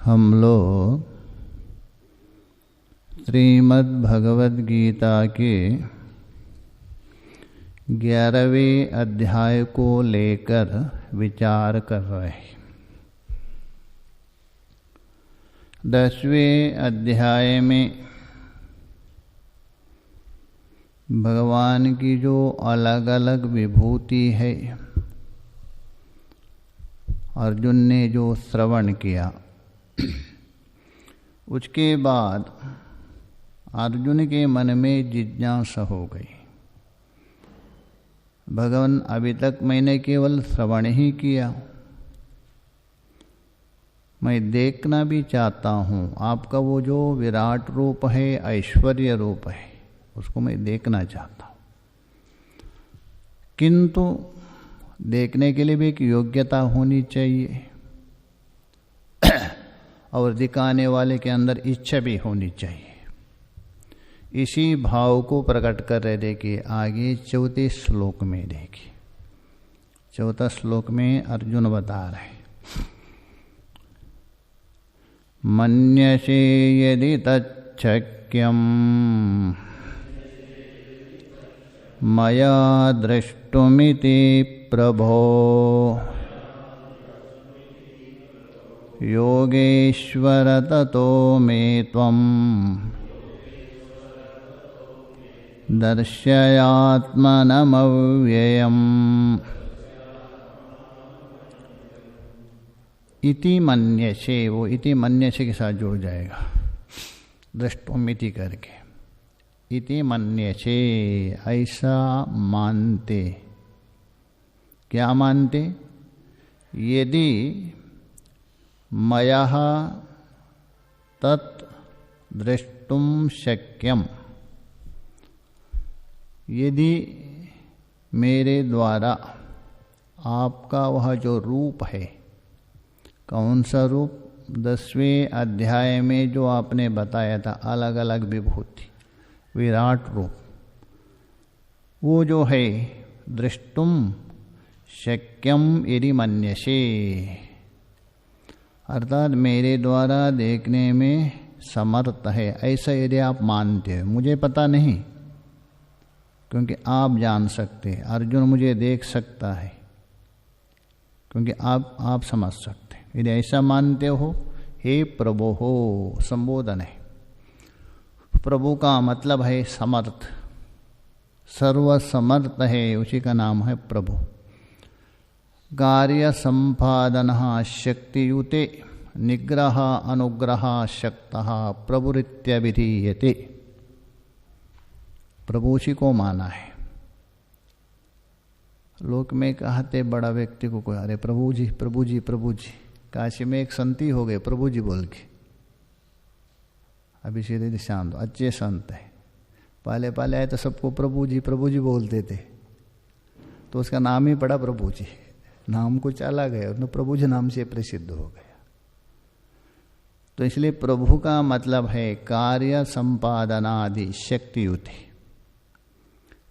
हम लोग श्रीमद् भगवद गीता के 11वें अध्याय को लेकर विचार कर रहे हैं। 10वें अध्याय में भगवान की जो अलग अलग विभूति है, अर्जुन ने जो श्रवण किया, उसके बाद अर्जुन के मन में जिज्ञासा हो गई। भगवान, अभी तक मैंने केवल श्रवण ही किया, मैं देखना भी चाहता हूँ। आपका वो जो विराट रूप है, ऐश्वर्य रूप है, उसको मैं देखना चाहता हूँ। किंतु देखने के लिए भी एक योग्यता होनी चाहिए और दिखाने वाले के अंदर इच्छा भी होनी चाहिए। इसी भाव को प्रकट कर रहे। देखिए आगे 4 श्लोक में, देखिए 4 श्लोक में अर्जुन बता रहे, मन्यसे यदि तच्छक्यं मया द्रष्टुमिति प्रभो योगेश्वर ततो मे त्वं दर्शयात्मनमव्ययम् इति मन्यसे। वो इति मन्यसे के साथ जुड़ जाएगा, दृष्टुमिति करके। इति मन्यसे, ऐसा मानते। क्या मानते? यदि मया तत् द्रष्टुम शक्यम, यदि मेरे द्वारा आपका वह जो रूप है, कौन सा रूप? 10वें अध्याय में जो आपने बताया था, अलग अलग विभूति, विराट रूप, वो जो है दृष्टुम शक्यम यदि मन्यसे, अर्थात मेरे द्वारा देखने में समर्थ है, ऐसा यदि आप मानते हैं। मुझे पता नहीं, क्योंकि आप जान सकते हैं। अर्जुन मुझे देख सकता है क्योंकि आप समझ सकते हैं। यदि ऐसा मानते हो, हे प्रभु हो, संबोधन है। प्रभु का मतलब है समर्थ, सर्वसमर्थ है, उसी का नाम है प्रभु। कार्य संपादन शक्तियुते निग्रह अनुग्रह शक्तः प्रभुरित्यभिधीयते। प्रभु उसी को माना है। लोक में कहते बड़ा व्यक्ति को कोई, अरे प्रभु जी प्रभु जी प्रभु जी। काशी में एक संती हो गए प्रभु जी बोल के, अभी सीधे शांत, अच्छे संत है। पहले पहले आए तो सबको प्रभु जी बोलते थे, तो उसका नाम ही पड़ा प्रभु जी। नाम कुछ अलग है, उन्हें प्रभु जी नाम से प्रसिद्ध हो गया। तो इसलिए प्रभु का मतलब है कार्य संपादनादि शक्तियुति।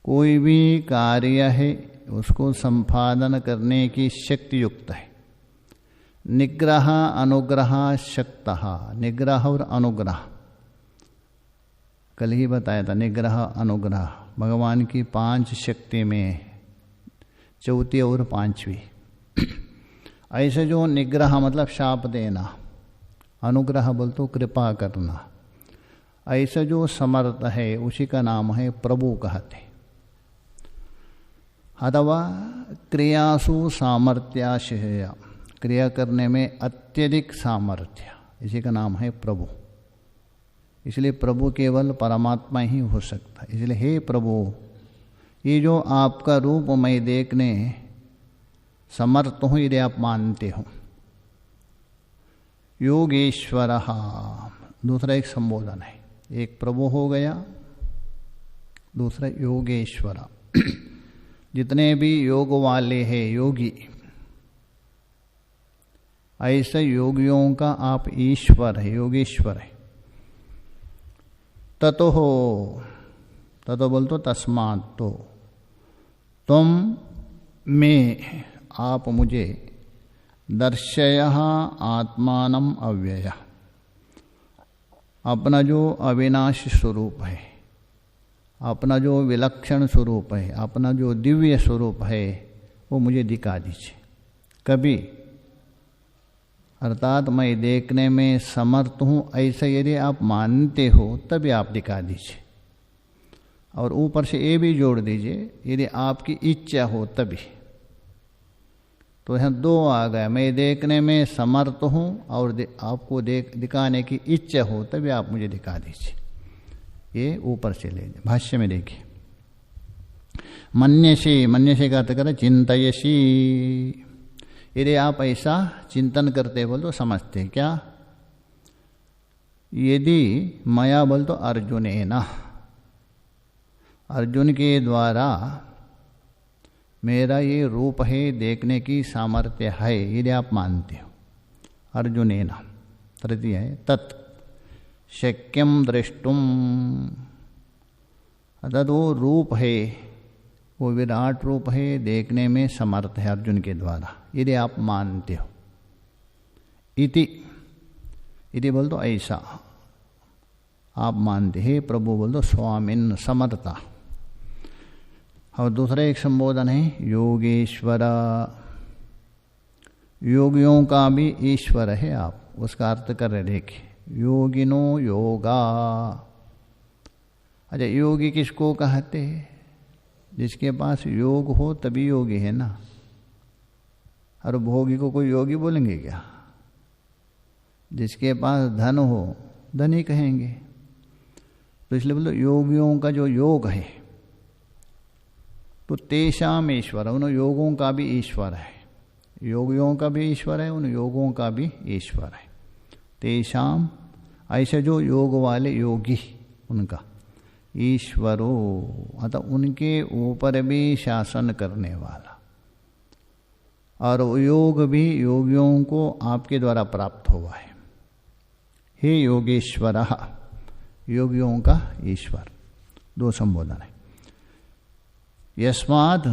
कोई भी कार्य है उसको संपादन करने की शक्ति युक्त है। निग्रह अनुग्रह शक्तः, निग्रह और अनुग्रह कल ही बताया था। निग्रह अनुग्रह भगवान की 5 शक्ति में 4थी और 5वीं। ऐसे जो निग्रह मतलब शाप देना, अनुग्रह बोल तो कृपा करना, ऐसा जो समर्थ है उसी का नाम है प्रभु कहते। अथवा क्रियासु सामर्थ्याशय, क्रिया करने में अत्यधिक सामर्थ्य, इसी का नाम है प्रभु। इसलिए प्रभु केवल परमात्मा ही हो सकता है। इसलिए हे प्रभु, ये जो आपका रूप मैं देखने समर्थ हूँ, यदि आप मानते हो। योगेश्वर, दूसरा एक संबोधन है। एक प्रभु हो गया, दूसरा योगेश्वर। जितने भी योग वाले हैं, योगी, ऐसे योगियों का आप ईश्वर है, योगेश्वर है। ततो हो, ततो बोल तो तस्मात्, तो तुम में, आप मुझे दर्शय आत्मानम अव्यय, अपना जो अविनाशी स्वरूप है, अपना जो विलक्षण स्वरूप है, अपना जो दिव्य स्वरूप है, वो मुझे दिखा दीजिए कभी। अर्थात मैं देखने में समर्थ हूँ, ऐसा यदि आप मानते हो तभी आप दिखा दीजिए। और ऊपर से ये भी जोड़ दीजिए, यदि आपकी इच्छा हो तभी। तो यहाँ दो आ गया, मैं देखने में समर्थ हूँ और आपको दिखाने की इच्छा हो तभी आप मुझे दिखा दीजिए। ये ऊपर से ले भाष्य में देखिए। मन्यसी, मन्यसी का अर्थ करें चिंतयसी। यदि आप ऐसा चिंतन करते बोल तो समझते क्या? यदि मया बोल तो अर्जुनेना, अर्जुन के द्वारा मेरा ये रूप है देखने की सामर्थ्य है, यदि आप मानते हो। अर्जुनेना तृतीय है तत् शक्यम द्रष्टुम, अर्थात वो रूप है, वो विराट रूप है, देखने में समर्थ है अर्जुन के द्वारा, यदि आप मानते हो। इति बोल दो ऐसा आप मानते हैं, प्रभु बोल दो स्वामिन समर्था। और दूसरा एक संबोधन है योगेश्वर, योगियों का भी ईश्वर है आप, उसका अर्थ कर रहे देखिए। योगिनो योगा, अच्छा योगी किसको कहते हैं? जिसके पास योग हो तभी योगी है ना। और भोगी को कोई योगी बोलेंगे क्या? जिसके पास धन हो धनी कहेंगे। तो इसलिए बोलो योगियों का जो योग है, तो तेषाम ईश्वर, उन योगों का भी ईश्वर है, योगियों का भी ईश्वर है, उन योगों का भी ईश्वर है। तेषाम ऐसे जो योग वाले योगी, उनका ईश्वरो, अतः उनके ऊपर भी शासन करने वाला। और योग भी योगियों को आपके द्वारा प्राप्त हुआ है। हे योगेश्वर, योगियों का ईश्वर। दो संबोधन है। यस्मात्,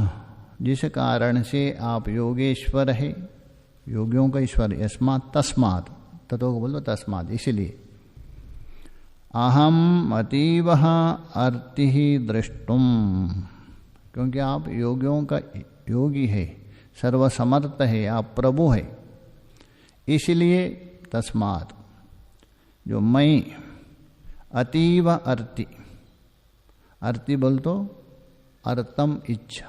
जिस कारण से आप योगेश्वर है, योगियों का ईश्वर। यस्मात् तस्मात्, तत्व को बोलो तस्मात्, इसलिए अहम अतीव अर्ति दृष्टुम, क्योंकि आप योगियों का योगी है, सर्वसमर्थ है, आप प्रभु है, इसलिए तस्मात्, जो मैं अतीव अर्ति, अर्ति बोल तो अर्थम इच्छा,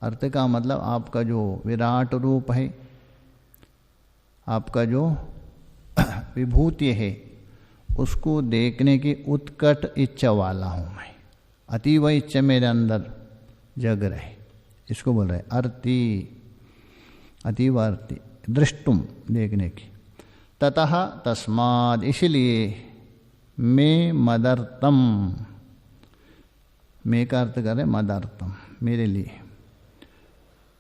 अर्थ का मतलब आपका जो विराट रूप है, आपका जो विभूति है, उसको देखने की उत्कट इच्छा वाला हूँ मैं। अतीव इच्छा मेरे अंदर जग रहे, इसको बोल रहे अर्ति, अतीव अर्ति, दृष्टुम, देखने की। ततः तस्माद्, इसलिए मैं मदर्थम, मैं का अर्थ करें मदर्थम, मेरे लिए।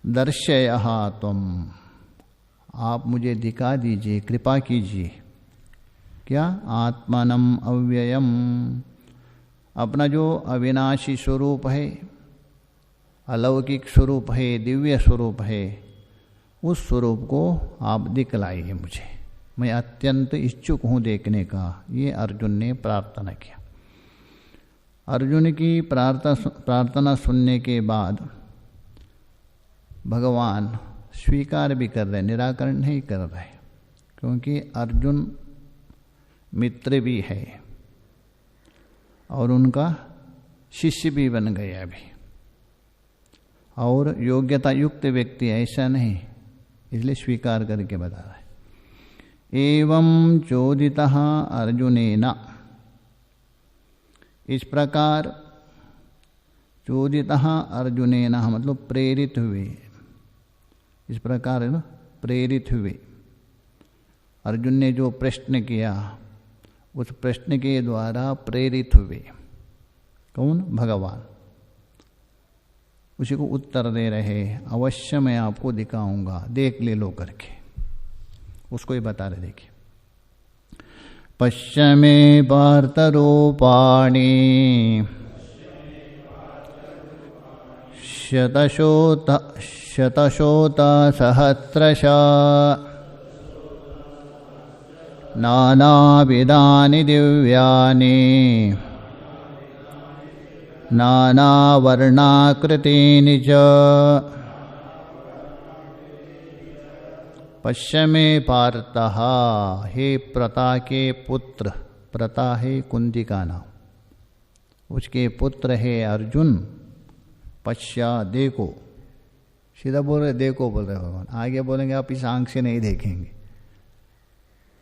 दर्शयः त्वम, आप मुझे दिखा दीजिए, कृपा कीजिए। क्या? आत्मानम अव्ययम, अपना जो अविनाशी स्वरूप है, अलौकिक स्वरूप है, दिव्य स्वरूप है, उस स्वरूप को आप दिखलाइए मुझे। मैं अत्यंत इच्छुक हूँ देखने का। ये अर्जुन ने प्रार्थना किया। अर्जुन की प्रार्थना सुनने के बाद भगवान स्वीकार भी कर रहे, निराकरण नहीं कर रहे, क्योंकि अर्जुन मित्र भी है और उनका शिष्य भी बन गया अभी, और योग्यता युक्त व्यक्ति ऐसा नहीं, इसलिए स्वीकार करके बता रहा है। एवं चोदितः अर्जुनेन, इस प्रकार चोदितः अर्जुनेन मतलब प्रेरित हुए, इस प्रकार है ना, प्रेरित हुए। अर्जुन ने जो प्रश्न किया, उस प्रश्न के द्वारा प्रेरित हुए। कौन? भगवान। उसी को उत्तर दे रहे, अवश्य मैं आपको दिखाऊंगा, देख ले लो करके, उसको ही बता रहे। देखिए, पश्य मे पार्थरूपाणि शतशोत सहस्रशः नानाविधानि दिव्यानि नानावर्णाकृतीनि च पश्य मे पार्थः। हे प्रता के पुत्र, प्रता है कुंती का नाम, उसके पुत्र है अर्जुन। पश्या देखो, सीधा बोल रहे देखो बोल रहे भगवान, आगे बोलेंगे आप इस आंख से नहीं देखेंगे।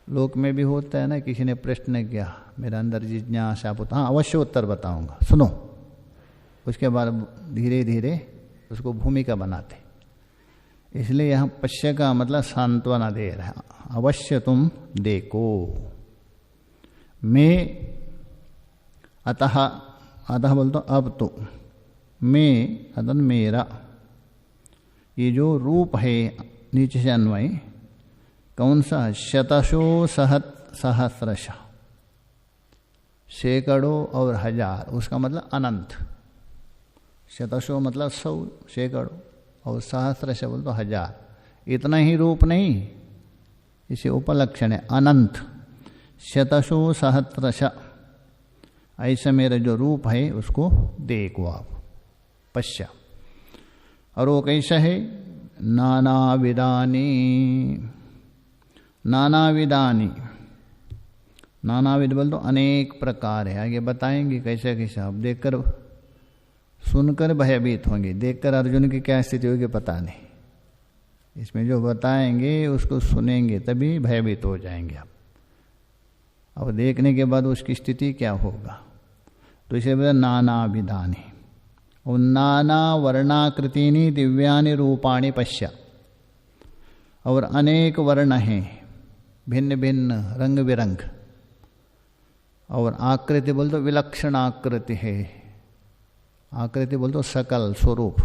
लोक में भी होता है ना, किसी ने प्रश्न किया मेरा अंदर जिज्ञासा पुत्र, हाँ अवश्य उत्तर बताऊंगा, सुनो। उसके बाद धीरे धीरे उसको भूमिका बनाते। इसलिए यहाँ पश्य का मतलब सांत्वना दे रहा है, अवश्य तुम देखो। मैं अतः, अतः बोलता अब तो, मैं अतः मेरा, ये जो रूप है नीचे से अन्वय कौन सा, शतशो सहस्रश, सैकड़ों और हजार, उसका मतलब अनंत। शतशो मतलब 100 सैकड़ों और सहस्रश बोल तो हजार, इतना ही रूप नहीं, इसे उपलक्षण है अनंत। शतशो सहस्रश, ऐसा मेरा जो रूप है उसको देखो आप, पश्चा। और वो कैसा है, नानाविधानि, नानाविधानि, नानाविध बोल तो अनेक प्रकार है, आगे बताएंगे कैसा कैसा। आप देखकर सुनकर भयभीत होंगे, देखकर अर्जुन की क्या स्थिति होगी पता नहीं। इसमें जो बताएंगे उसको सुनेंगे तभी भयभीत हो जाएंगे आप। अब देखने के बाद उसकी स्थिति क्या होगा, तो इसे बोला नानाविधानि, और नाना वर्णाकृतिनी दिव्यानि रूपाणि पश्य, और अनेक वर्ण हैं, भिन्न भिन्न रंग बिरंग। और आकृति बोल तो विलक्षण आकृति है, आकृति बोल तो सकल स्वरूप,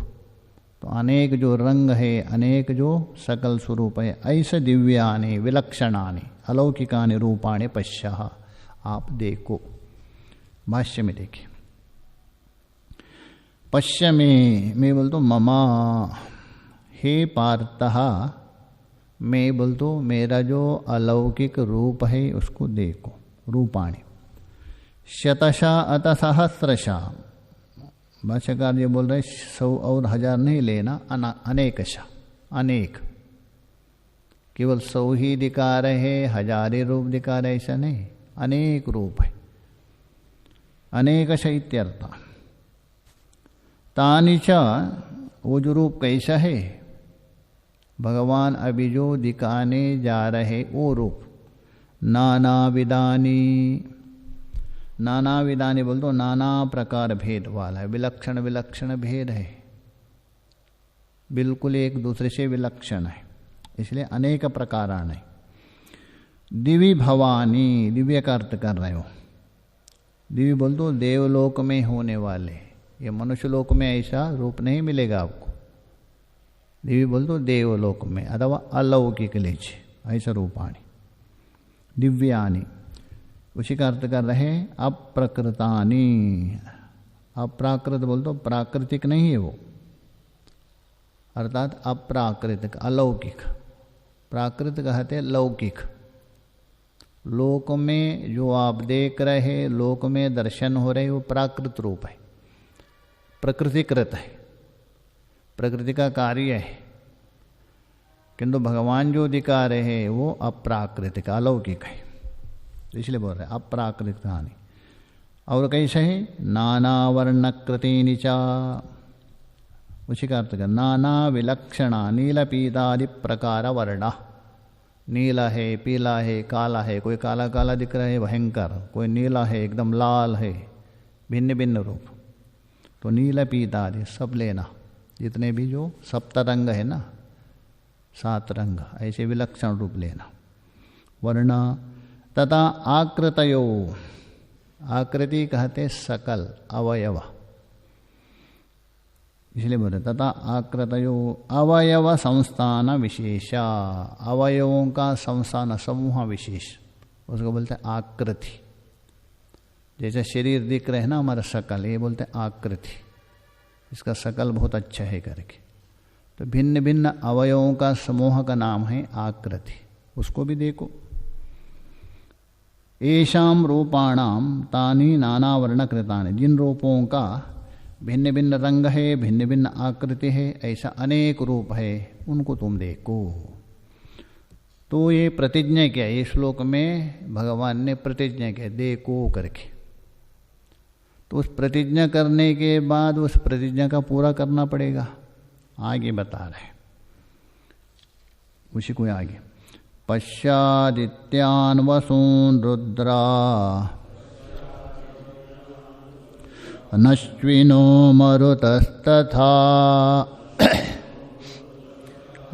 तो अनेक जो रंग है, अनेक जो सकल स्वरूप है, ऐसे दिव्यानि विलक्षणानि अलौकिकानि रूपाणि पश्यः, आप देखो। भाष्य में देखिए, पश्य में, मैं बोल तो ममा, हे पार्थः, मैं बोल तो मेरा जो अलौकिक रूप है उसको देखो, रूपाणि। शतशा अत सहस्रशा, भाष्यकार ये बोल रहे 100 और 1000 नहीं लेना, अनेकशा, अनेक, केवल 100 ही दिखा रहे, 1000 रूप दिखा रहे ऐसा नहीं, अनेक रूप है, अनेकश इत्यर्थ। तानि च, वो जो रूप कैसा है, भगवान अभी जो दिखाने जा रहे वो रूप, नानाविधानि, नानाविधानि बोल दो नाना प्रकार भेद वाला है, विलक्षण विलक्षण भेद है, बिल्कुल एक दूसरे से विलक्षण है, इसलिए अनेक प्रकारान है। दिव्य भवानी, दिव्य का अर्थ कर रहे हो, दिव्य बोल दो देवलोक में होने वाले, ये मनुष्य लोक में ऐसा रूप नहीं मिलेगा आपको। दिव्य बोल दो देवलोक में अथवा अलौकिक लीजिए, ऐसा रूपाणी। दिव्यानि, उसी का अर्थ कर रहे अप्रकृतानि, अप्राकृत बोल दो प्राकृतिक नहीं है वो, अर्थात अप्राकृतिक अलौकिक, प्राकृत कहते लौकिक। लोक में जो आप देख रहे, लोक में दर्शन हो रहे, वो प्राकृत रूप है, प्रकृतिकृत है, प्रकृति का कार्य है। किंतु भगवान जो दिखा रहे हैं वो अप्राकृतिक अलौकिक है, इसलिए बोल रहे अप्राकृतिकानि। और कैसे है, नाना वर्णकृतिनि च, उसी का अर्थ कर नाना विलक्षणा, नील पीतादि प्रकार वर्ण, नीला है, पीला है, काला है, कोई काला काला दिख रहा है भयंकर, कोई नीला है एकदम लाल है, भिन्न भिन्न रूप। तो नील पीतादि सब लेना, जितने भी जो सप्तरंग है ना, 7 रंग, ऐसे विलक्षण रूप लेना। वर्ण तथा आकृतयो, आकृति कहते सकल अवयव, इसलिए बोले तथा आकृतयो अवयव संस्थान विशेषा, अवयवों का संस्थान समूह विशेष, उसको बोलते हैं आकृति। जैसे शरीर दिख रहे हैं ना हमारा सकल, ये बोलते हैं आकृति, इसका सकल बहुत अच्छा है करके। तो भिन्न भिन्न अवयवों का समूह का नाम है आकृति, उसको भी देखो। येषां रूपाणां तानि नानावर्णकृतानि, जिन रूपों का भिन्न भिन्न रंग है, भिन्न भिन्न आकृति है, ऐसा अनेक रूप है, उनको तुम देखो। तो ये प्रतिज्ञा क्या है, ये श्लोक में भगवान ने प्रतिज्ञा किया देखो करके। तो उस प्रतिज्ञा करने के बाद उस प्रतिज्ञा का पूरा करना पड़ेगा, आगे बता रहे उसी को आगे। पश्चादित्यान् वसून् रुद्रा नश्विनो मरुतस्तथा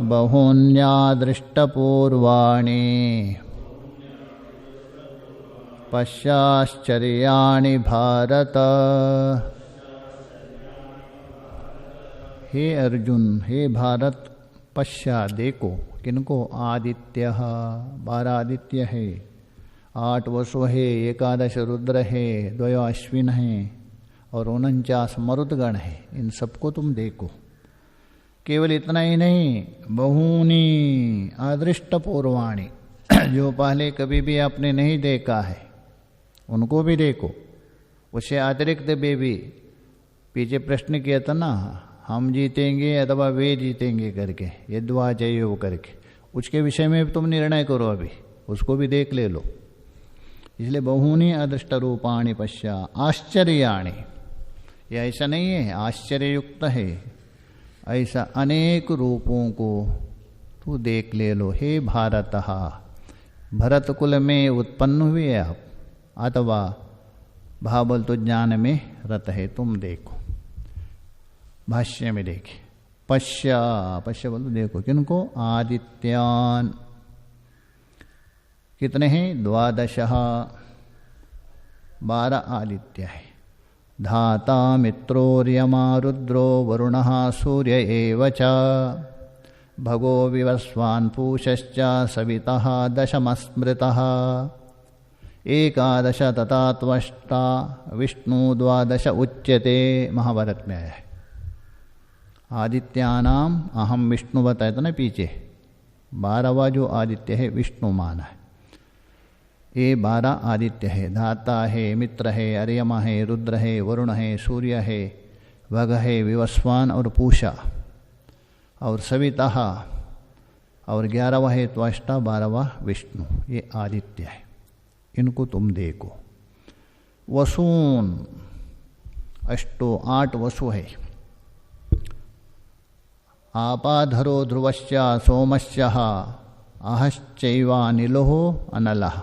बहून्यादृष्टपूर्वाणि पश्चाश्चर्याणि भारत। हे अर्जुन, हे भारत, पश्चात देखो, किनको? आदित्य, 12 आदित्य है, 8 वसु है, 11 रुद्र है, 2 अश्विन है और 49 मरुदगण है। इन सबको तुम देखो। केवल इतना ही नहीं, बहूनी अदृष्ट पूर्वाणी, जो पहले कभी भी आपने नहीं देखा है उनको भी देखो। उससे अतिरिक्त भी पीछे प्रश्न किया था ना, हम जीतेंगे अथवा वे जीतेंगे करके, यद्वा जयो करके, उसके विषय में तुम निर्णय करो, अभी उसको भी देख ले लो। इसलिए बहूनी अदृष्ट रूपाणि पश्या आश्चर्याणि, यह ऐसा नहीं है आश्चर्ययुक्त है, ऐसा अनेक रूपों को तू देख ले लो। हे भारत, भरत कुल में उत्पन्न हुए आप, अथवा भावल तो ज्ञान में रत है, तुम देखो। भाष्य में देखे, पश्या, पश्य बोल तो देखो, किनको? आदित्यान, कितने हैं? 12, 12 आदित्य है। धाता मित्रोर्यमा रुद्रो वरुणः सूर्य एव च भगो विवस्वान् पूषश्च सवितः दशमस्मृतः 11 तथा त्वष्टा विष्णु 12 उच्यते। महाभारत में आया है। आदित्यानाम अहम विष्णु बताया था ना पीछे, 12वां जो आदित्य है विष्णु माना है। ये 12 आदित्य है, धाता है, मित्र है, अर्यमा है, रुद्र है, वरुण है, सूर्य है, भग है, विवस्वान और पूषा और सविता और 11वां है त्वष्टा, 12वां विष्णु। ये आदित्य है, इनको तुम देखो। वसून, 8 वसु है। आपाधरो ध्रुवश्च सोमश्च अहश्चैवानिलोः अनलः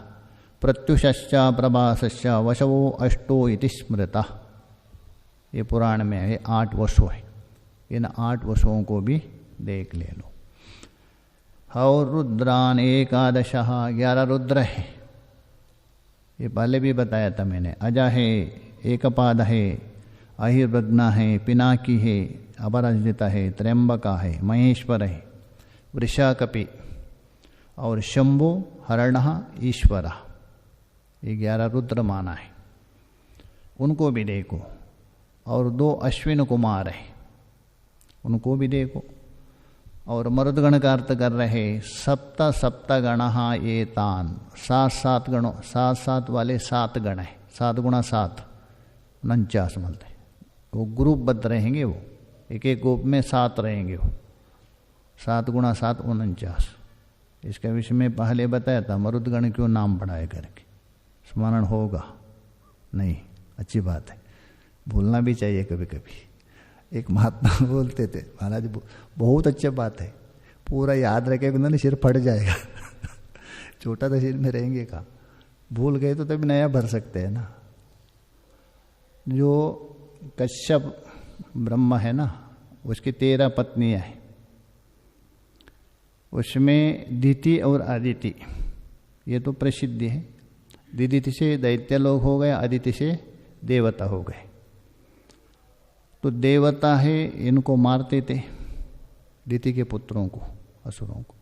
प्रत्युषश्च प्रभासश्च वशवो 8 इति स्मृतः। ये पुराण में है, 8 वसु है। इन 8 वसुओं को भी देख ले लो। और रुद्रान 11, 11 रुद्र है। ये पहले भी बताया था मैंने। अजा है, एकपाद है, अहिर्वग्ना है, पिनाकी है, अपराजिता है, त्र्यंबका है, महेश्वर है, वृषाकपि और शंभु, हरणः, ईश्वर। ये 11 रुद्र माना है, उनको भी देखो। और 2 अश्विन कुमार है, उनको भी देखो। और मरुदगण का अर्थ कर रहे, सप्त गणः एतान, 7 गणों, 7 वाले 7 गण है। 7 गुणा 7, 49 मिलते। वो ग्रुपबद्ध रहेंगे, वो एक एक ग्रुप में 7 रहेंगे। वो 7 गुणा 7, 49। इसके विषय में पहले बताया था, मरुदगण क्यों नाम बढ़ाए करके। स्मरण होगा नहीं, अच्छी बात है, भूलना भी चाहिए कभी कभी। एक महात्मा बोलते थे, महाराज बहुत अच्छी बात है, पूरा याद रखेगा ना सिर फट जाएगा। छोटा तो सिर में रहेंगे का, भूल गए तो तभी नया भर सकते हैं ना। जो कश्यप ब्रह्मा है ना, उसकी 13 पत्नियां हैं। उसमें दिति और अदिति, ये तो प्रसिद्ध है। दिति से दैत्य लोग हो गए, अदिति से देवता हो गए। तो देवता है, इनको मारते थे, दिति के पुत्रों को, असुरों को।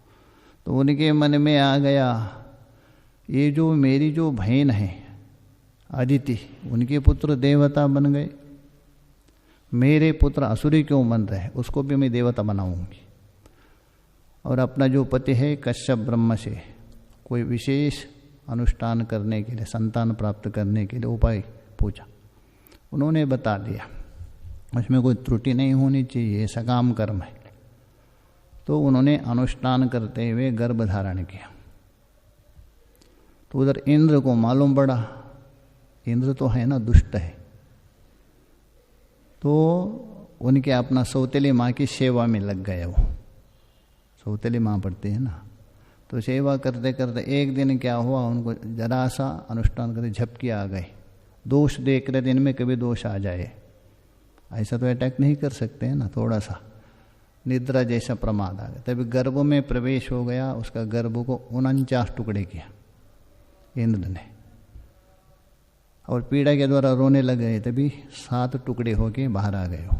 तो उनके मन में आ गया, ये जो मेरी जो बहन है अदिति, उनके पुत्र देवता बन गए, मेरे पुत्र असुरी क्यों बन रहे, उसको भी मैं देवता बनाऊंगी। और अपना जो पति है कश्यप ब्रह्म से कोई विशेष अनुष्ठान करने के लिए, संतान प्राप्त करने के लिए उपाय पूछा। उन्होंने बता दिया, उसमें कोई त्रुटि नहीं होनी चाहिए, सकाम कर्म है। तो उन्होंने अनुष्ठान करते हुए गर्भ धारण किया। तो उधर इंद्र को मालूम पड़ा, इंद्र तो है ना, दुष्ट है, तो उनके अपना सौतेली माँ की सेवा में लग गए। वो सौतेली माँ पड़ती है ना, तो सेवा करते करते एक दिन क्या हुआ, उनको जरा सा अनुष्ठान करते झपकी आ गए। दोष देख रहे दिन में कभी दोष आ जाए, ऐसा तो अटैक नहीं कर सकते हैं ना, थोड़ा सा निद्रा जैसा प्रमाद आ गया, तभी गर्भ में प्रवेश हो गया। उसका गर्भ को 49 टुकड़े किया इंद्र ने, और पीड़ा के द्वारा रोने लग गए, तभी 7 टुकड़े होके बाहर आ गए हो।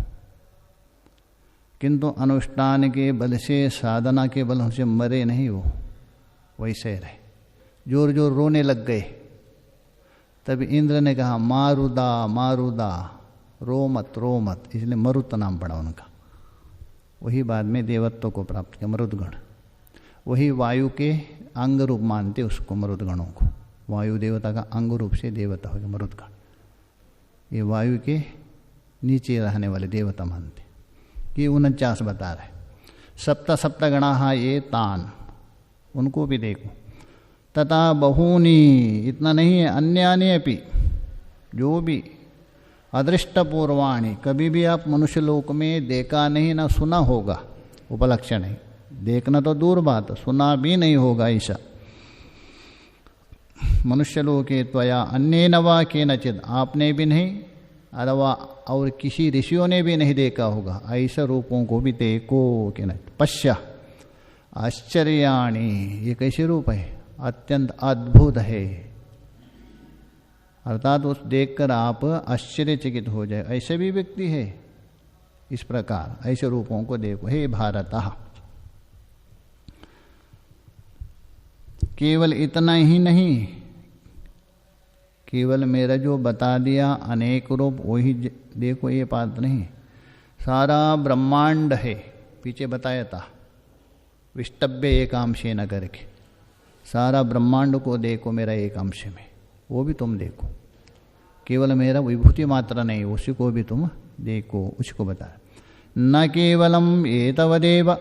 किंतु अनुष्ठान के बल से, साधना के बल से मरे नहीं, वो वैसे रहे, जोर जोर रोने लग गए। तभी इंद्र ने कहा मारुदा मारुदा, रो मत रो मत, इसलिए मरुत नाम पड़ा उनका। वही बाद में देवत्व को प्राप्त किया, मरुदगण। वही वायु के अंग रूप मानते उसको, मरुदगणों को। वायु देवता का अंग रूप से देवता हो गया मरुदगण। ये वायु के नीचे रहने वाले देवता मानते। ये 49 बता रहे। सप्त गणा ये तान, उनको भी देखो। तथा बहूनी, इतना नहीं है, अन्यानि अपि, जो भी अदृष्टपूर्वाणी, कभी भी आप मनुष्य लोक में देखा नहीं ना सुना होगा, उपलक्षण है। देखना तो दूर बात, सुना भी नहीं होगा ऐसा। मनुष्य लोके त्वया अन्येन वा केनचित्, आपने भी नहीं अथवा और किसी ऋषियों ने भी नहीं देखा होगा, ऐसे रूपों को भी देखो के न। पश्य आश्चर्याणि, ये कैसे रूप है, अत्यंत अद्भुत है। अर्थात उस देखकर आप आश्चर्यचकित हो जाए, ऐसे भी व्यक्ति है। इस प्रकार ऐसे रूपों को देखो। हे भारत, केवल इतना ही नहीं, केवल मेरा जो बता दिया अनेक रूप वही देखो, ये बात नहीं। सारा ब्रह्मांड है, पीछे बताया था, विष्टभ्य एक अंशे न करके। सारा ब्रह्मांड को देखो मेरा एक अंश में, वो भी तुम देखो। केवल मेरा विभूति मात्र नहीं, उसी को भी तुम देखो, उसको बताया। न केवलम एतवदेव,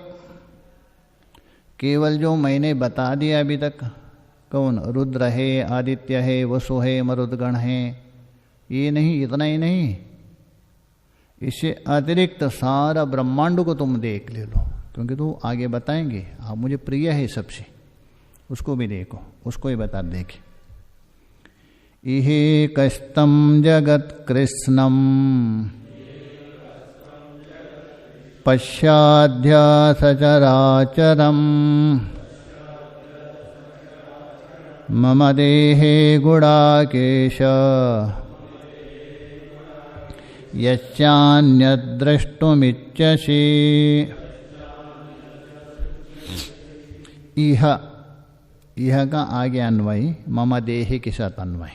केवल जो मैंने बता दिया अभी तक, कौन, रुद्र है, आदित्य है, वसु है, मरुदगण है, ये नहीं, इतना ही नहीं, इससे अतिरिक्त सारा ब्रह्मांड को तुम देख ले लो, क्योंकि तो आगे बताएंगे। आप मुझे प्रिय है सबसे, उसको भी देखो, उसको ही बता देखे। इहे कस्तम जगत कृष्णम पश्याद्य सचराचरम मम देहे गुडाकेश यच्चान्यद्रष्टुमिच्छसि। इह का आगे अन्वय मम देहे के साथ अन्वय,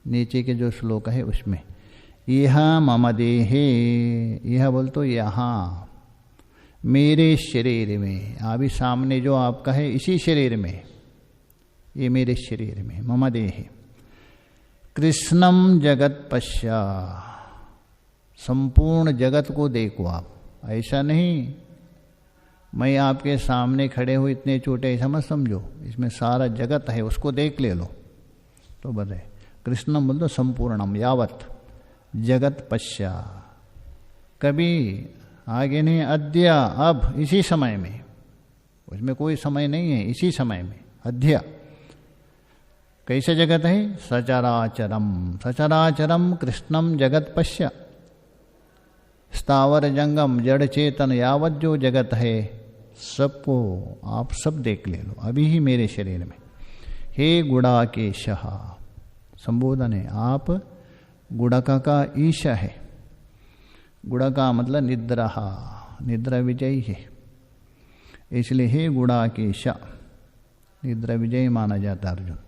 नीचे के जो श्लोक है उसमें यह मम देहे, यह बोल तो यहाँ मेरे शरीर में, अभी सामने जो आपका है इसी शरीर में, ये मेरे शरीर में, मम देहे। कृष्णम जगत पश्या, संपूर्ण जगत को देखो आप, ऐसा नहीं मैं आपके सामने खड़े हुए इतने छोटे, ऐसा मत समझो, इसमें सारा जगत है, उसको देख ले लो तो बोले। कृष्णम बोल दो संपूर्णम, यावत जगत पश्या, कभी आगे नहीं, अद्य अब, इसी समय में, उसमें कोई समय नहीं है, इसी समय में, अद्य। कैसे जगत है, सचराचरम, सचराचरम कृष्णम जगत पश्य, स्थावर जंगम जड़ चेतन यावत जो जगत है सबको आप सब देख ले लो अभी ही मेरे शरीर में। हे गुड़ाकेशः, संबोधन है, आप गुड़का का ईशा है। गुड़का मतलब निद्रा, निद्रा विजयी है, इसलिए हे गुड़ाकेश, निद्रा विजयी माना जाता अर्जुन।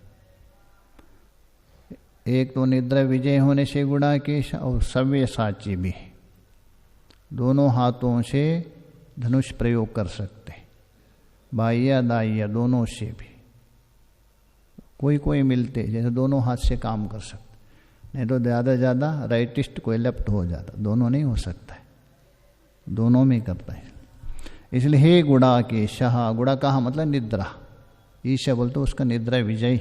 एक तो निद्रा विजय होने से गुड़ाकेश, और सव्यसाची भी है, दोनों हाथों से धनुष प्रयोग कर सकते, बाह्य दाह्य दोनों से भी, कोई कोई मिलते जैसे दोनों हाथ से काम कर सकते, नहीं तो ज़्यादा ज़्यादा राइटिस्ट कोई लेफ्ट हो जाता, दोनों नहीं हो सकता है, दोनों में करता है। इसलिए हे गुड़ा के शाह, गुड़ा कहा मतलब निद्रा, ईशा बोलते उसका निद्रा विजयी।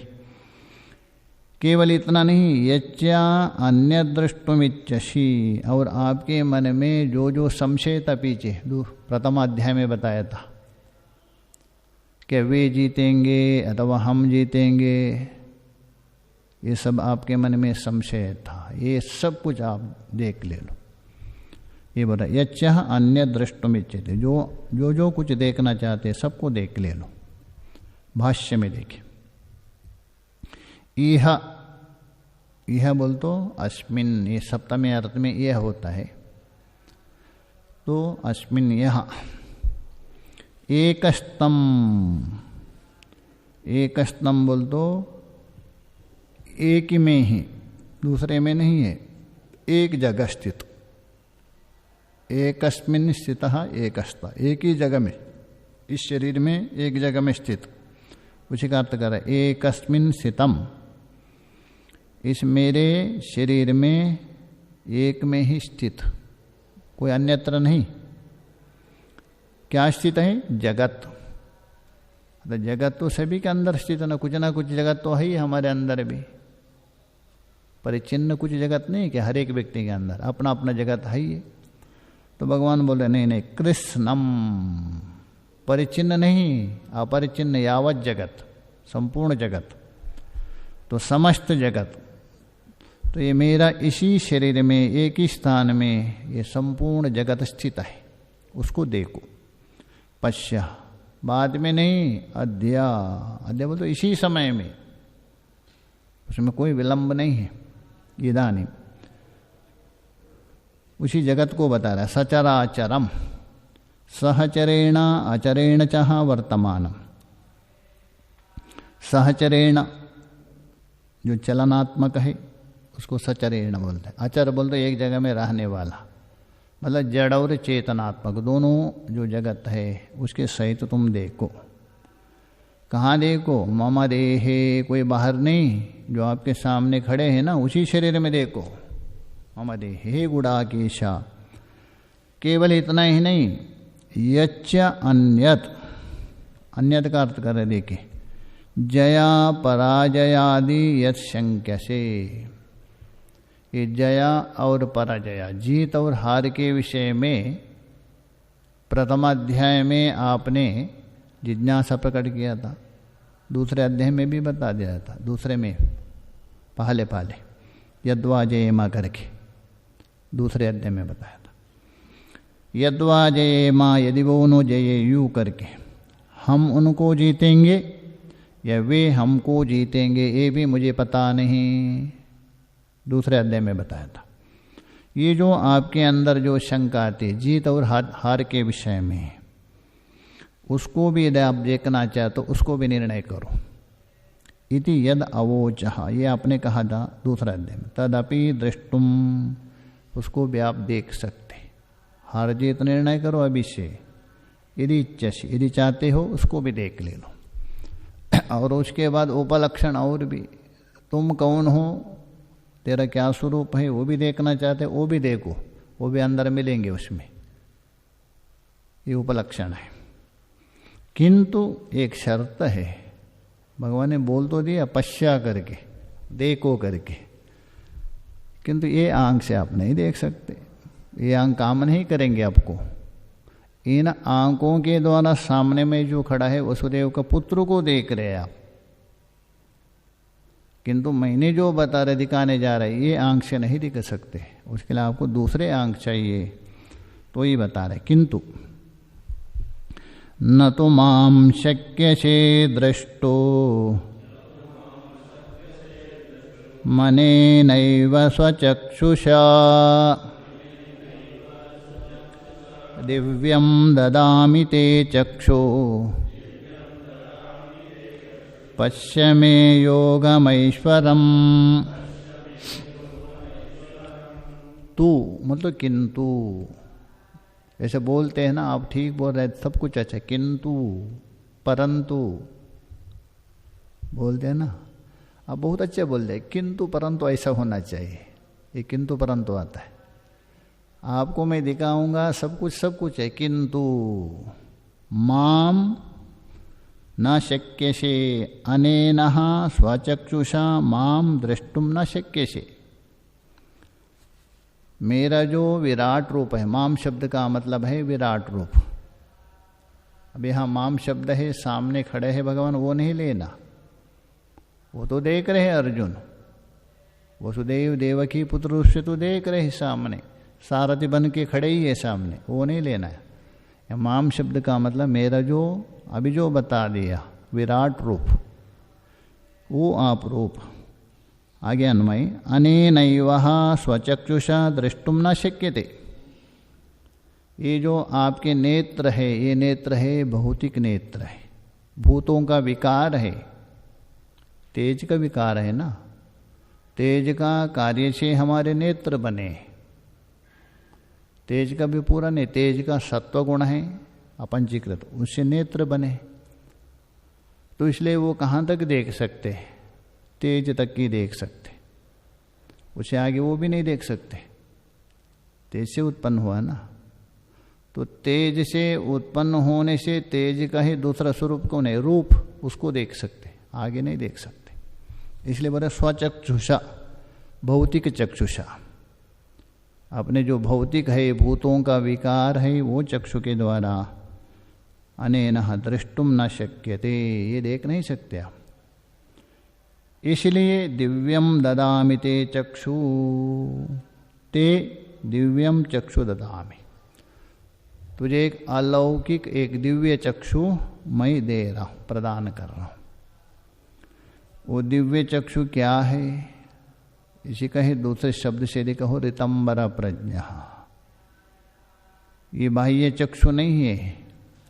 केवल इतना नहीं, यच्चा अन्य दृष्टुमिच्छसी, और आपके मन में जो जो संशय था पीछे प्रथम अध्याय में बताया था कि वे जीतेंगे अथवा हम जीतेंगे, ये सब आपके मन में संशय था, ये सब कुछ आप देख ले लो। ये बोला यच्चा अन्य दृष्टुमिच्छति, जो कुछ देखना चाहते सबको देख ले लो। भाष्य में देखिए, यह बोल तो अस्मिन, ये सप्तमी अर्थ में यह होता है, तो अस्मिन यह एकस्तम, एकस्तम बोल तो एक ही में ही, दूसरे में नहीं है, एक जगह स्थित, एकस्मिन स्थितः एकस्ता, एक ही जगह में, इस शरीर में एक जगह में स्थित, उसी का अर्थ कर रहा है एकस्मिन स्थितम, इस मेरे शरीर में एक में ही स्थित, कोई अन्यत्र नहीं। क्या स्थित है? जगत। तो जगत तो सभी के अंदर स्थित है ना कुछ जगत तो है ही हमारे अंदर भी, परिचिन्न कुछ जगत नहीं कि हर एक व्यक्ति के अंदर अपना अपना जगत है ही। तो भगवान बोले नहीं, कृष्णम, परिचिन्न नहीं, अपरिचिन्न, यावत जगत, संपूर्ण जगत, तो समस्त जगत, तो ये मेरा इसी शरीर में एक ही स्थान में ये संपूर्ण जगत स्थित है, उसको देखो। पश्या, बाद में नहीं, अद्या बोल तो इसी समय में, उसमें कोई विलंब नहीं है। इदानीं, उसी जगत को बता रहा है। सचराचरम सहचरेण अचरेण च वर्तमानम, सहचरेण जो चलनात्मक है उसको सचरेण बोलते हैं। अचर बोलते एक जगह में रहने वाला, मतलब जड़ और चेतनात्मक दोनों जो जगत है उसके सहित तुम देखो। कहाँ देखो? मम देहे, कोई बाहर नहीं, जो आपके सामने खड़े हैं ना उसी शरीर में देखो। मम देहे गुड़ाकेशा, केवल इतना ही नहीं, यच्च अन्यत, अन्यत का अर्थ कर देखिए, जया पराजयादि यत् शंक्यसे, ये जया और पराजया, जीत और हार के विषय में प्रथम अध्याय में आपने जिज्ञासा प्रकट किया था, दूसरे अध्याय में भी बता दिया था, दूसरे में पहले यद्वा जयेमा करके दूसरे अध्याय में बताया था। यद्वा जयेमा, यदि वो उन्हों जये यू करके, हम उनको जीतेंगे या वे हमको जीतेंगे ये भी मुझे पता नहीं, दूसरे अध्याय में बताया था। ये जो आपके अंदर जो शंका आती जीत और हार के विषय में, उसको भी यदि आप देखना चाहे तो उसको भी निर्णय करो। इति यद अवोचः, ये आपने कहा था दूसरा अध्याय में, तदपि दृष्टुम, उसको भी आप देख सकते। हार जीत निर्णय करो अभी से, यदि इच्छसी, यदि चाहते हो उसको भी देख ले लो। और उसके बाद उपलक्षण और भी, तुम कौन हो, तेरा क्या स्वरूप है, वो भी देखना चाहते वो भी देखो, वो भी अंदर मिलेंगे उसमें, ये उपलक्षण है। किंतु एक शर्त है, भगवान ने बोल तो दिया पश्या करके, देखो करके, किंतु ये आंख से आप नहीं देख सकते, ये आंख काम नहीं करेंगे आपको। इन आंखों के द्वारा सामने में जो खड़ा है वसुदेव का पुत्र को देख रहे हैं आप, किंतु मैंने जो बता रहे दिखाने जा रहे ये आंख से नहीं दिख सकते, उसके लिए आपको दूसरे आंख चाहिए, तो ये बता रहे। किंतु न तो माम शक्य से दृष्टो मने नैव स्वचक्षुषा दिव्यं ददामि ते चक्षु पश्य मे योगमैश्वरम। तू मतलब किंतु, ऐसे बोलते हैं ना आप, ठीक बोल रहे सब कुछ अच्छा, किंतु परंतु बोलते हैं ना, आप बहुत अच्छे बोल रहे, किंतु परंतु ऐसा होना चाहिए। ये किंतु परंतु आता है। आपको मैं दिखाऊंगा सब कुछ है, किंतु माम न शक्यसे अनेनः स्वचक्षुषा माम द्रष्टुम न शक्यसे। मेरा जो विराट रूप है, माम शब्द का मतलब है विराट रूप। अब यहाँ माम शब्द है, सामने खड़े हैं भगवान, वो नहीं लेना। वो तो देख रहे हैं अर्जुन, वसुदेव देवकी पुत्र रूप से तो देख रहे हैं सामने, सारथी बन के खड़े ही है सामने, वो नहीं लेना है। माम शब्द का मतलब मेरा जो अभी जो बता दिया विराट रूप, वो आप रूप। आगे अन्वय, अनेनैवः स्वचक्षुषा द्रष्टुम न शक्यते। ये जो आपके नेत्र है, ये नेत्र है भौतिक नेत्र है, भूतों का विकार है, तेज का विकार है ना। तेज का कार्य से हमारे नेत्र बने। तेज का भी पूरा नहीं, तेज का सत्व गुण है अपंचीकृत, उससे नेत्र बने। तो इसलिए वो कहाँ तक देख सकते, तेज तक ही देख सकते, उसे आगे वो भी नहीं देख सकते। तेज से उत्पन्न हुआ ना, तो तेज से उत्पन्न होने से तेज का ही दूसरा स्वरूप कौन है, रूप, उसको देख सकते, आगे नहीं देख सकते। इसलिए बोले स्वचक्षुषा, भौतिक चक्षुषा। अपने जो भौतिक है, भूतों का विकार है, वो चक्षु के द्वारा अनेनः द्रष्टुम न शक्यते, ये देख नहीं सकते आप। इसलिए दिव्यम ददामि ते चक्षु, ते दिव्यम चक्षु ददामि। तुझे एक अलौकिक, एक दिव्य चक्षु मैं दे रहा हूं, प्रदान कर रहा हूं। वो दिव्य चक्षु क्या है, इसी का ही दूसरे शब्द से यदि कहो ऋतंबर प्रज्ञा। ये बाह्य चक्षु नहीं है,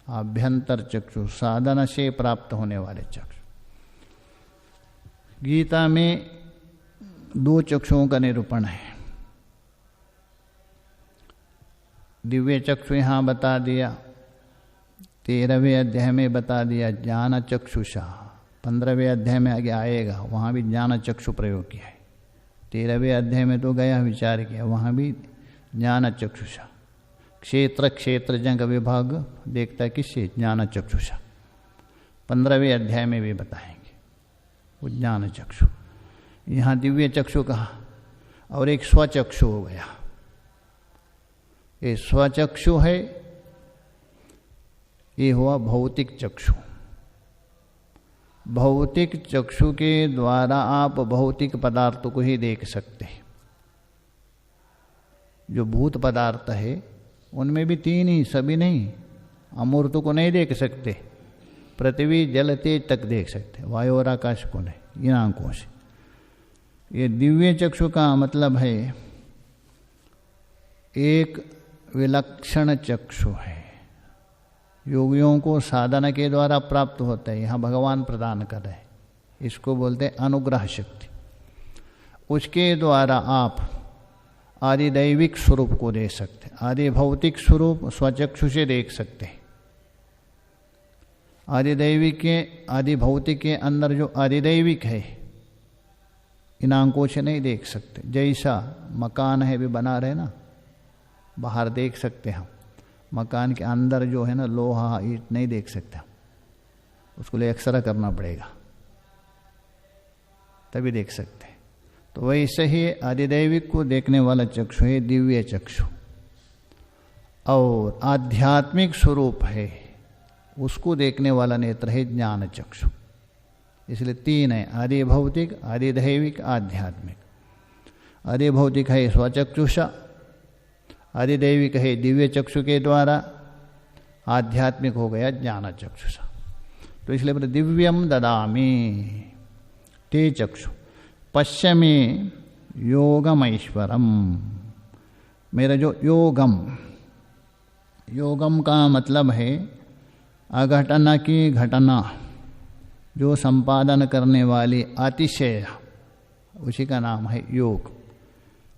आभ्यंतर चक्षु, साधन से प्राप्त होने वाले चक्षु। गीता में 2 चक्षुओं का निरूपण है। दिव्य चक्षु यहाँ बता दिया, 13वें अध्याय में बता दिया ज्ञान चक्षुषा। 15वें अध्याय में आगे आएगा, वहाँ भी ज्ञान चक्षु प्रयोग किया है। 13वें अध्याय में तो गया विचार किया, वहाँ भी ज्ञान चक्षुषा। क्षेत्र क्षेत्रज्ञ का विभाग देखता किससे, ज्ञान चक्षुषा। 15वें अध्याय में भी बताएंगे वो ज्ञान चक्षु। यहाँ दिव्य चक्षु कहा, और एक स्वचक्षु हो गया। ये स्वचक्षु है, ये हुआ भौतिक चक्षु। भौतिक चक्षु के द्वारा आप भौतिक पदार्थों को ही देख सकते हैं। जो भूत पदार्थ है उनमें भी 3 ही, सभी नहीं। अमूर्त को नहीं देख सकते, पृथ्वी जल तेज तक देख सकते, वायु और आकाश को नहीं, इन आंखों से। ये दिव्य चक्षु का मतलब है एक विलक्षण चक्षु है, योगियों को साधना के द्वारा प्राप्त होता है, यहाँ भगवान प्रदान कर रहे हैं। इसको बोलते हैं अनुग्रह शक्ति। उसके द्वारा आप आदि दैविक स्वरूप को देख सकते हैं। आदि भौतिक स्वरूप स्वचक्षु से देख सकते हैं। आदि दैविक के, आदि भौतिक के अंदर जो आदि दैविक है, इन आंखों से नहीं देख सकते। जैसा मकान है भी बना रहे ना, बाहर देख सकते हम, मकान के अंदर जो है ना लोहा ईंट नहीं देख सकते, उसको लिए एक्सरा करना पड़ेगा तभी देख सकते हैं। तो वैसे ही आदिदैविक को देखने वाला चक्षु है दिव्य चक्षु, और आध्यात्मिक स्वरूप है उसको देखने वाला नेत्र है ज्ञान चक्षु। इसलिए 3 है, आदि भौतिक, आदि दैविक, आध्यात्मिक। आदि भौतिक है स्वचक्षुषा, आदि दैविक है दिव्य चक्षु के द्वारा, आध्यात्मिक हो गया ज्ञान चक्षुषा। तो इसलिए बोले दिव्यम ददामि ते चक्षु पश्चिमे योगमैश्वरम। मेरा जो योगम, योगम का मतलब है अघटना की घटना जो संपादन करने वाली अतिशय, उसी का नाम है योग।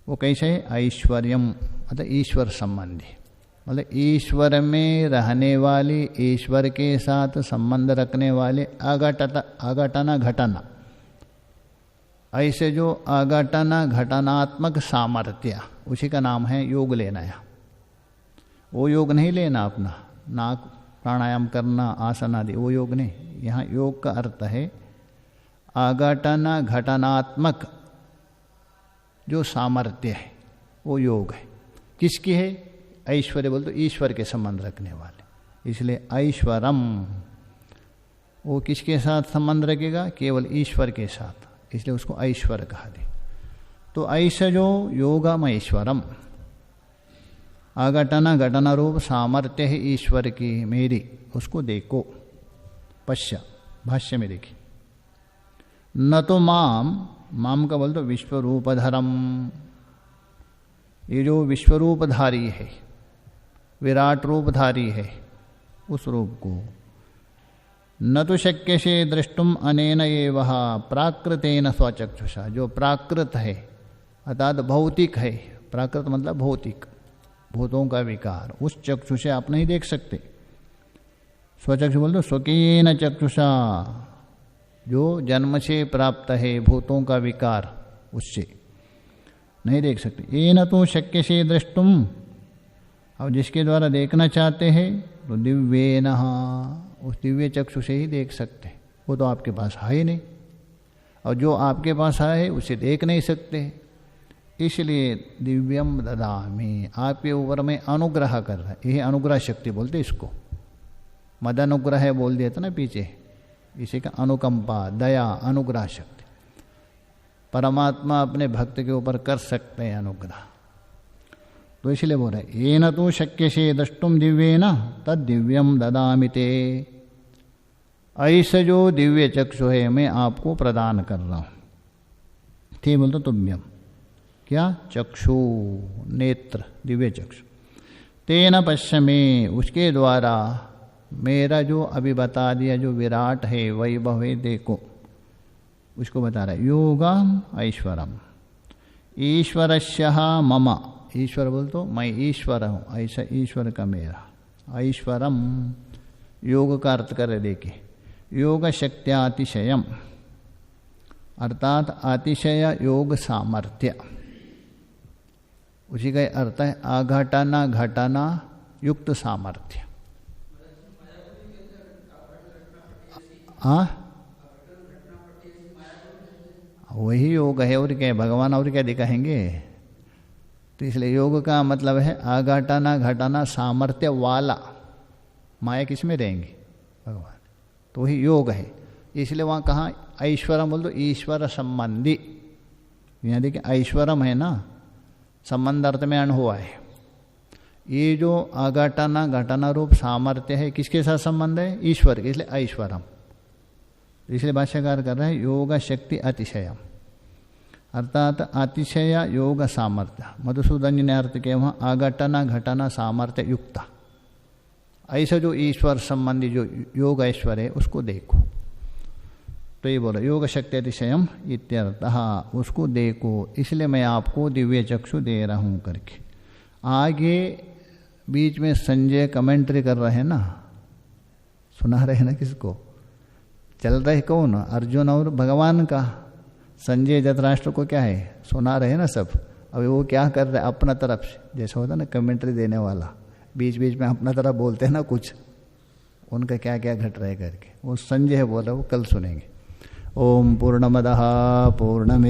वो कैसे है, ऐश्वर्यम मतलब ईश्वर संबंधी, मतलब ईश्वर में रहने वाली, ईश्वर के साथ संबंध रखने वाले अघटना घटना, ऐसे जो अघटन घटनात्मक सामर्थ्य, उसी का नाम है योग लेना है। वो योग नहीं लेना अपना, नाक प्राणायाम करना, आसन आदि, वो योग नहीं। यहाँ योग का अर्थ है अघटन घटनात्मक जो सामर्थ्य है वो योग है। किसकी है? ऐश्वर्य बोल तो ईश्वर के संबंध रखने वाले, इसलिए ऐश्वरम। वो किसके साथ संबंध रखेगा? केवल ईश्वर के साथ, इसलिए उसको ऐश्वर्य कहा दे। तो ऐसा जो योगम ऐश्वरम, अघटना घटना रूप सामर्थ्य है ईश्वर की मेरी, उसको देखो। पश्य भाष्य में देखिए, न तो माम का बोल तो विश्वरूपधरम, ये जो विश्वरूपधारी है, विराट रूपधारी है, उस रूप को न तो शक्य से दृष्टुम अनेन एव प्राकृतेन स्वचक्षुषा, जो प्राकृत है अर्थात भौतिक है, प्राकृत मतलब भौतिक, भूतों का विकार, उस चक्षु से आप नहीं देख सकते। स्वचक्षु बोल दो स्वकीन चक्षुषा, जो जन्म से प्राप्त है भूतों का विकार, उससे नहीं देख सकते। ये न तो शक्य से दृष्टुम, अब जिसके द्वारा देखना चाहते हैं तो दिव्येन, उस दिव्य चक्षु से ही देख सकते, वो तो आपके पास है ही नहीं, और जो आपके पास है उसे देख नहीं सकते। इसलिए दिव्यम ददामि, आपके ऊपर में अनुग्रह कर रहा है, यही अनुग्रह शक्ति बोलते इसको। मद अनुग्रह बोल दिया था ना पीछे, इसी का अनुकंपा, दया, अनुग्रह शक्ति। परमात्मा अपने भक्त के ऊपर कर सकते हैं अनुग्रह, तो इसलिए बोल रहे ये न तो शक्य से द्रष्टुम दिव्येन तद दिव्यम ददामि ते, ऐसे जो दिव्य चक्षु है मैं आपको प्रदान कर रहा हूँ। ठीक बोलते तुभ्यम, क्या? चक्षु, नेत्र, दिव्य चक्षु। तेन पश्चिमे, उसके द्वारा मेरा जो अभी बता दिया जो विराट है वैभव है, देखो उसको बता रहा है। योगम ऐश्वरम ईश्वरस्य मम, ईश्वर बोल तो मैं ईश्वर हूँ, ऐसा ईश्वर का मेरा। ऐश्वरम योग का अर्थ कर देखे, योग शक्त्यातिशयम अर्थात अतिशय योग सामर्थ्य, उसी का अर्थ है अघटना घटना युक्त सामर्थ्य। हाँ, वही योग है, और क्या भगवान और क्या दिखाएंगे? तो इसलिए योग का मतलब है अघटना घटना सामर्थ्य वाला। माया किस में रहेंगी? भगवान, तो वही योग है। इसलिए वहाँ कहाँ ऐश्वरम बोल दो, ईश्वर संबंधी। यहाँ देखिए ऐश्वरम है ना, संबंध अर्थ में अण हुआ है। ये जो अघटना घटना रूप सामर्थ्य है किसके साथ संबंध है? ईश्वर के, इसलिए ऐश्वरम। इसलिए भाष्यकार कर रहे हैं योग शक्ति अतिशयम, अर्थात अतिशय योग सामर्थ्य। मधुसूदन जी ने अर्थ किया वहाँ अघटना घटना सामर्थ्य युक्ता, ऐसा जो ईश्वर संबंधी जो योग ऐश्वर्य है उसको देखो। तो ये बोलो योग शक्ति अतिशयम इत्यर्थः, उसको देखो, इसलिए मैं आपको दिव्य चक्षु दे रहा हूँ करके। आगे बीच में संजय कमेंट्री कर रहे हैं ना, सुना रहे हैं ना, किसको चल रहे? कौन? अर्जुन और भगवान का। संजय धृतराष्ट्र को क्या है सुना रहे ना सब। अभी वो क्या कर रहे हैं अपना तरफ से, जैसा होता ना कमेंट्री देने वाला, बीच बीच में अपना तरफ बोलते हैं ना कुछ, उनका क्या क्या घट रहे करके, वो संजय बोल रहा है, वो कल सुनेंगे। ओम पूर्णमदः पूर्णमिदं